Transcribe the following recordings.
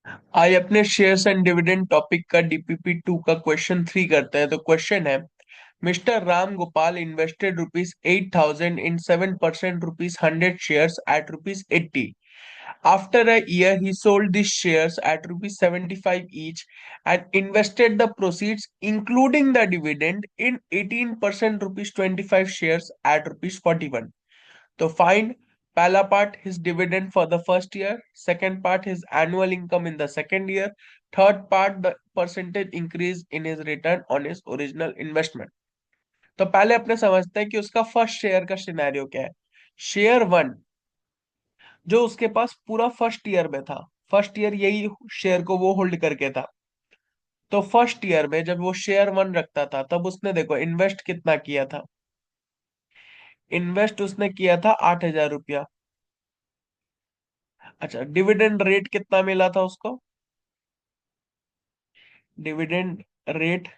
आज अपने shares and dividend topic का DPP 2 का क्वेश्चन 3 करते हैं। तो क्वेश्चन है, mister Ram Gopal invested ₹8,000 in 7% ₹100 shares at ₹80. After a year, he sold these shares at ₹75 each and invested the proceeds, including the dividend, in 18% ₹25 shares at ₹41. तो find पहला part his dividend for the first year, second part his annual income in the second year, third part the percentage increase in his return on his original investment. तो पहले अपने समझते हैं कि उसका first share का scenario क्या है। शेयर वन जो उसके पास पूरा फर्स्ट ईयर में था, फर्स्ट ईयर यही शेयर को वो होल्ड करके था। तो फर्स्ट ईयर में जब वो शेयर वन रखता था तब उसने देखो इन्वेस्ट कितना किया था। इन्वेस्ट उसने किया था 8,000 रुपया। अच्छा, डिविडेंड रेट कितना मिला था उसको? डिविडेंड रेट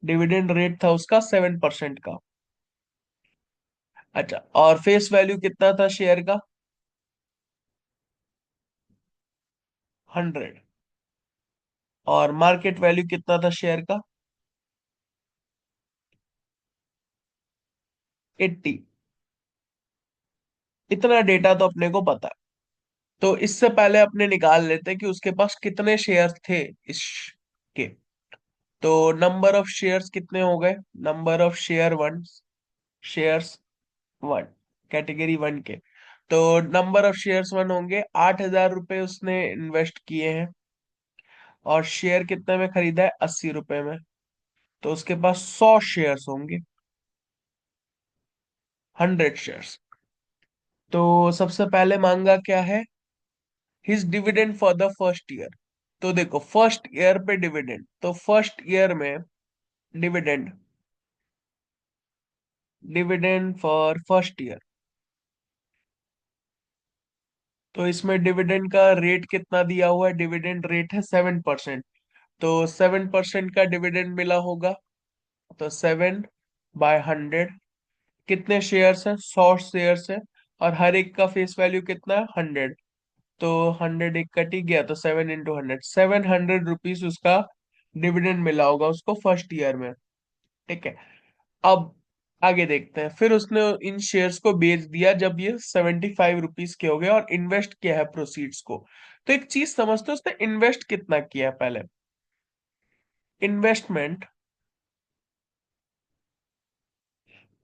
डिविडेंड रेट था उसका 7% का। अच्छा, और फेस वैल्यू कितना था शेयर का? 100। और मार्केट वैल्यू कितना था शेयर का? 80। इतना डेटा तो अपने को पता है। तो इससे पहले अपने निकाल लेते हैं कि उसके पास कितने शेयर थे इस के। तो नंबर ऑफ शेयर्स कितने हो गए? Number of shares one, category one के। तो नंबर ऑफ शेयर्स वन होंगे, 8,000 रुपए उसने इन्वेस्ट किए हैं। और शेयर कितने में खरीदा है? 80 रुपए में। तो उसके पास 100 शेयर्स होंगे, 100 शेयर्स। तो सबसे पहले मांगा क्या है? His dividend for the first year. तो देखो फर्स्ट ईयर पे डिविडेंड, तो फर्स्ट ईयर में dividend dividend for first year. तो इसमें डिविडेंड का रेट कितना दिया हुआ है? डिविडेंड रेट है 7%। तो 7% का डिविडेंड मिला होगा। तो 7/100, कितने शेयर्स है? 100 शेयर्स है। और हर एक का फेस वैल्यू कितना है? 100। तो 100 एक कट ही गया, तो 7 × 100, 700 रुपीज उसका डिविडेंड मिला होगा उसको फर्स्ट ईयर में। ठीक है। अब आगे देखते हैं। फिर उसने इन शेयर्स को बेच दिया जब ये 75 रुपीज के हो गए और इन्वेस्ट किया है प्रोसीड्स को। तो एक चीज समझते हो, उसने इन्वेस्ट कितना किया पहले? इन्वेस्टमेंट।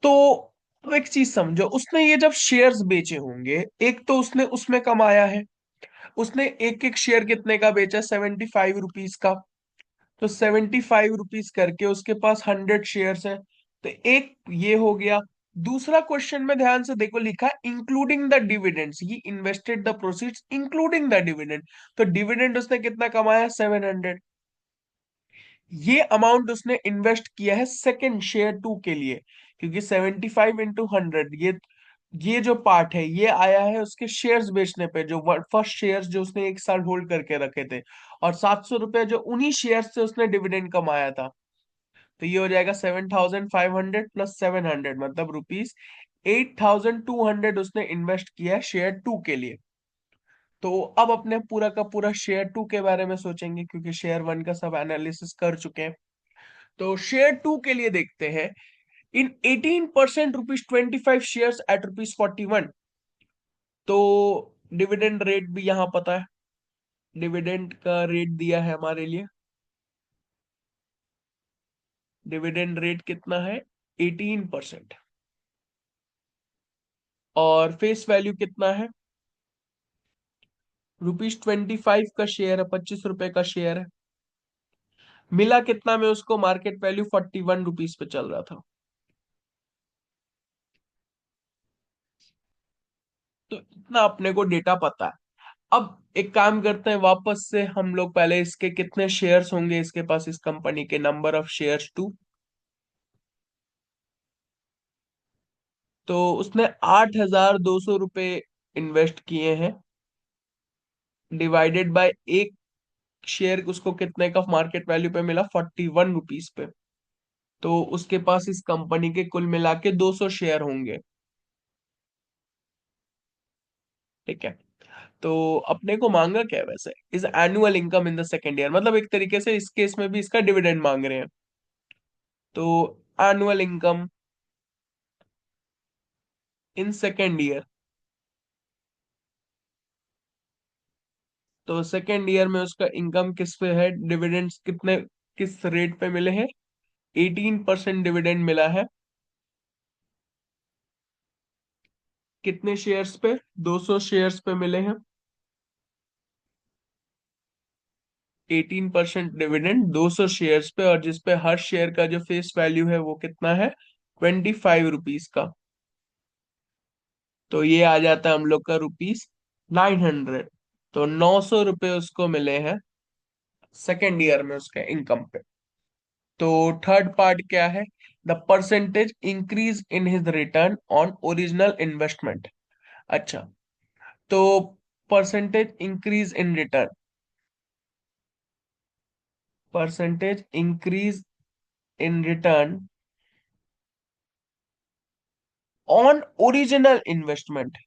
तो अब एक चीज समझो, उसने ये जब शेयर्स बेचे होंगे, एक तो उसने उसमें कमाया है। उसने एक एक शेयर कितने का बेचा? 75 रुपीज का। तो 75 रुपीज करके उसके पास 100 शेयर्स है। तो एक ये हो गया। दूसरा क्वेश्चन में ध्यान से देखो, लिखा है including the dividends, he invested the proceeds including the dividend. तो डिविडेंड उसने कितना कमाया? 700। ये अमाउंट उसने इन्वेस्ट किया है सेकंड शेयर टू के लिए, क्योंकि 75 × 100, ये जो पार्ट है ये आया है उसके शेयर्स बेचने पे, जो फर्स्ट शेयर्स जो उसने एक साल होल्ड करके रखे थे। और 700 रुपए जो उन्हीं शेयर से उसने डिविडेंड कमाया था। तो ये हो जाएगा 7,500 प्लस 700, मतलब ₹8,200 उसने इन्वेस्ट किया है शेयर टू के लिए। तो अब अपने पूरा का पूरा शेयर टू के बारे में सोचेंगे, क्योंकि शेयर वन का सब एनालिसिस कर चुके हैं। तो शेयर टू के लिए देखते हैं। इन 18% ₹25 शेयर्स एट ₹41। तो डिविडेंड रेट भी यहाँ पता है, डिविडेंड का रेट दिया है हमारे लिए। डिविडेंड रेट कितना है? 18%। और फेस वैल्यू कितना है? ₹25 का शेयर है, 25 रुपए का शेयर है। मिला कितना में उसको? मार्केट वैल्यू 41 रुपीज पे चल रहा था। तो इतना अपने को डेटा पता है। अब एक काम करते हैं, वापस से हम लोग पहले इसके कितने शेयर्स होंगे इसके पास, इस कंपनी के नंबर ऑफ शेयर्स टू। तो उसने 8,200 रुपये इन्वेस्ट किए हैं, डिवाइडेड बाय एक शेयर उसको कितने का मार्केट वैल्यू पे मिला? 41 रुपीज पे। तो उसके पास इस कंपनी के कुल मिला के 200 शेयर होंगे। ठीक है। तो अपने को मांगा क्या है वैसे, is annual income in the second year, मतलब एक तरीके से इस केस में भी इसका डिविडेंड मांग रहे हैं। तो annual income in second year, तो सेकेंड ईयर में उसका इनकम किस पे है, डिविडेंड्स कितने, किस रेट पे मिले हैं, 18% डिविडेंड मिला है। कितने शेयर्स पे, 200 शेयर्स पे मिले हैं। 18% डिविडेंड 200 शेयर्स पे, और जिसपे हर शेयर का जो फेस वैल्यू है वो कितना है, 25 रुपीज का। तो ये आ जाता है हम लोग का ₹900। तो 900 रुपये उसको मिले हैं सेकेंड ईयर में उसके इनकम पे। तो थर्ड पार्ट क्या है, the percentage increase in his return on original investment. अच्छा, तो percentage increase in return, percentage increase in return on original investment.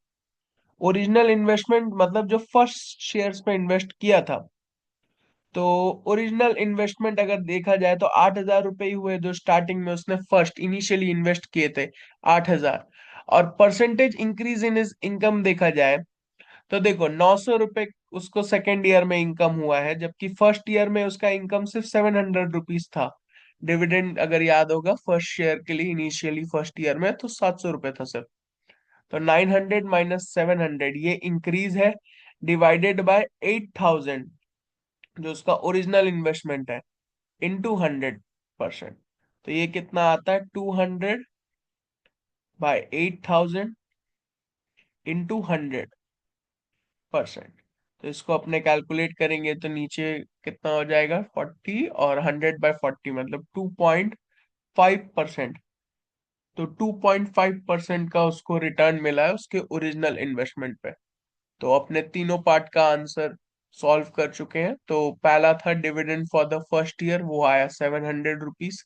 Original investment मतलब जो फर्स्ट शेयर्स पे इन्वेस्ट किया था। तो ओरिजिनल इन्वेस्टमेंट अगर देखा जाए तो 8,000 रुपये ही हुए जो स्टार्टिंग में उसने फर्स्ट इनिशियली इन्वेस्ट किए थे, 8,000। और percentage increase in is income देखा जाए तो देखो 900 रुपये उसको सेकेंड ईयर में इनकम हुआ है, जबकि फर्स्ट ईयर में उसका इनकम सिर्फ 700 रुपीज था। डिविडेंड अगर याद होगा फर्स्ट शेयर के लिए इनिशियली फर्स्ट ईयर में तो 700 रुपये था सिर्फ। तो 900 - 700 ये इंक्रीज है, डिवाइडेड बाय 8,000 जो उसका ओरिजिनल इन्वेस्टमेंट है, इंटू 100%। तो ये कितना आता है, 200/8,000 इंटू 100%। तो इसको अपने कैलकुलेट करेंगे तो नीचे कितना हो जाएगा, 40, और 100/40 मतलब 2.5%। तो 2.5% का उसको रिटर्न मिला है उसके ओरिजिनल इन्वेस्टमेंट पे। तो अपने तीनों पार्ट का आंसर सॉल्व कर चुके हैं। तो पहला था dividend for the first year, वो आया 700 रुपीज।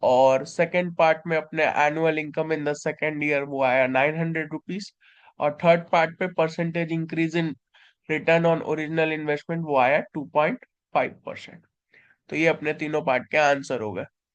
और सेकंड पार्ट में अपने annual income in the second year वो आया 900 रुपीज। और थर्ड पार्ट पे percentage increase in return on original investment वो आया 2.5%। तो ये अपने तीनों पार्ट के आंसर हो गए।